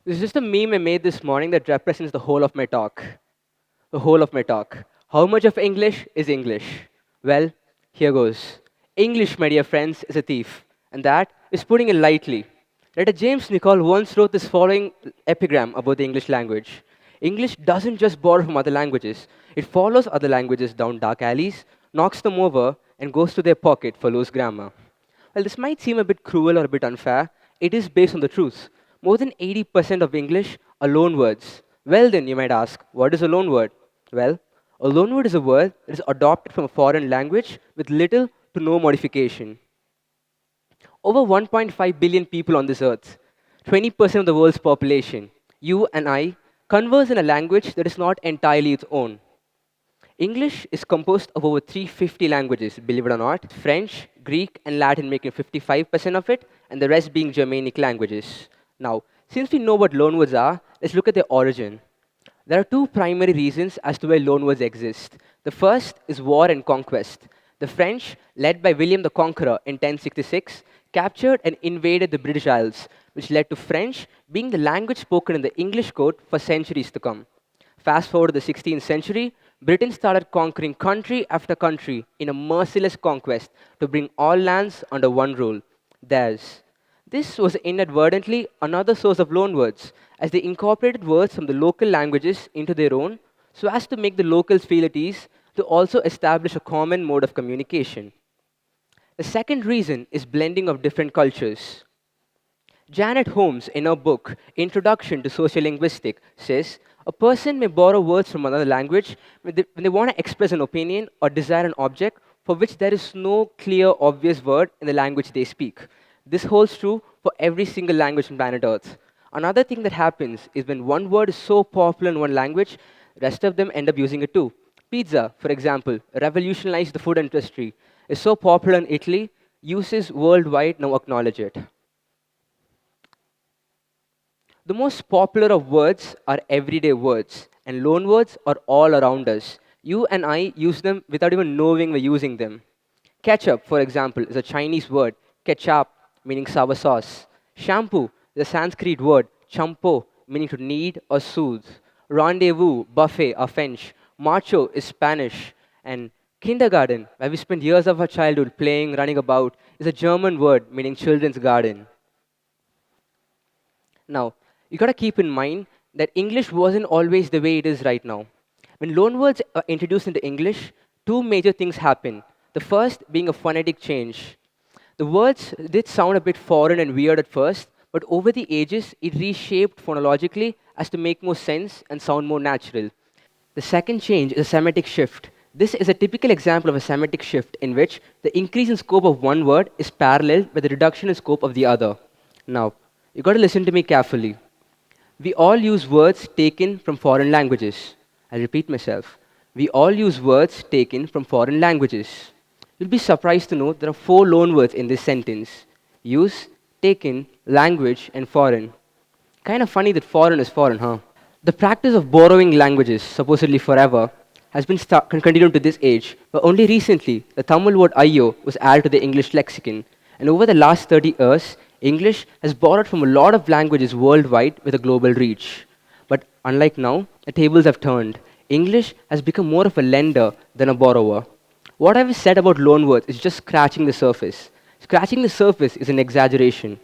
This is just a meme I made this morning that represents the whole of my talk. The whole of my talk. How much of English is English? Well, here goes. English, my dear friends, is a thief, and that is putting it lightly. Writer James Nicol once wrote this following epigram about the English language. English doesn't just borrow from other languages, it follows other languages down dark alleys, knocks them over, and goes to their pocket for loose grammar. Well, this might seem a bit cruel or a bit unfair. It is based on the truth. More than 80% of English are loan words. Well, then, you might ask, what is a loan word? Well, a loan word is a word that is adopted from a foreign language with little to no modification. Over 1.5 billion people on this earth, 20% of the world's population, you and I, converse in a language that is not entirely its own. English is composed of over 350 languages, believe it or not. French, Greek, and Latin making 55% of it, and the rest being Germanic languages. Now, since we know what loanwords are, let's look at their origin. There are two primary reasons as to why loanwords exist. The first is war and conquest. The French, led by William the Conqueror in 1066, captured and invaded the British Isles, which led to French being the language spoken in the English court for centuries to come. Fast forward to the 16th century, Britain started conquering country after country in a merciless conquest to bring all lands under one rule, theirs. This was inadvertently another source of loanwords, as they incorporated words from the local languages into their own so as to make the locals feel at ease to also establish a common mode of communication. The second reason is blending of different cultures. Janet Holmes, in her book Introduction to Sociolinguistics, says a person may borrow words from another language when they want to express an opinion or desire an object for which there is no clear, obvious word in the language they speak. This holds true for every single language on planet Earth. Another thing that happens is when one word is so popular in one language, the rest of them end up using it too. Pizza, for example, revolutionized the food industry, is so popular in Italy, uses worldwide now acknowledge it. The most popular of words are everyday words, and loan words are all around us. You and I use them without even knowing we're using them. Ketchup, for example, is a Chinese word, ketchup, meaning sour sauce. Shampoo is a Sanskrit word, champo, meaning to knead or soothe. Rendezvous, buffet are French. Macho is Spanish. And kindergarten, where we spend years of our childhood playing, running about, is a German word meaning children's garden. Now, you got to keep in mind that English wasn't always the way it is right now. When loanwords are introduced into English, two major things happen. The first being a phonetic change. The words did sound a bit foreign and weird at first, but over the ages, it reshaped phonologically as to make more sense and sound more natural. The second change is a semantic shift. This is a typical example of a semantic shift in which the increase in scope of one word is paralleled with the reduction in scope of the other. Now, you got to listen to me carefully. We all use words taken from foreign languages. I'll repeat myself. We all use words taken from foreign languages. You'll be surprised to know there are four loan words in this sentence: use, taken, language, and foreign. Kind of funny that foreign is foreign, huh? The practice of borrowing languages, supposedly forever, has been continued to this age, but only recently the Tamil word ayyo was added to the English lexicon. And over the last 30 years, English has borrowed from a lot of languages worldwide with a global reach. But unlike now, the tables have turned. English has become more of a lender than a borrower. What I've said about loanwords is just scratching the surface. Scratching the surface is an exaggeration.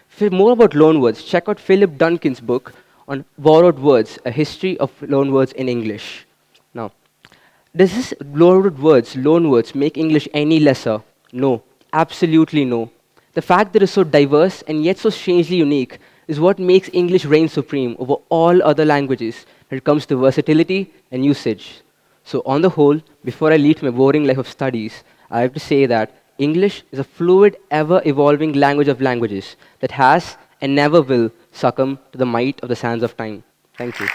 For more about loanwords, check out Philip Duncan's book on borrowed words, a history of loanwords in English. Now, does this borrowed words, loanwords, make English any lesser? No, absolutely no. The fact that it is so diverse and yet so strangely unique is what makes English reign supreme over all other languages when it comes to versatility and usage. So, on the whole, before I lead to my boring life of studies, I have to say that English is a fluid, ever evolving language of languages that has and never will succumb to the might of the sands of time. Thank you.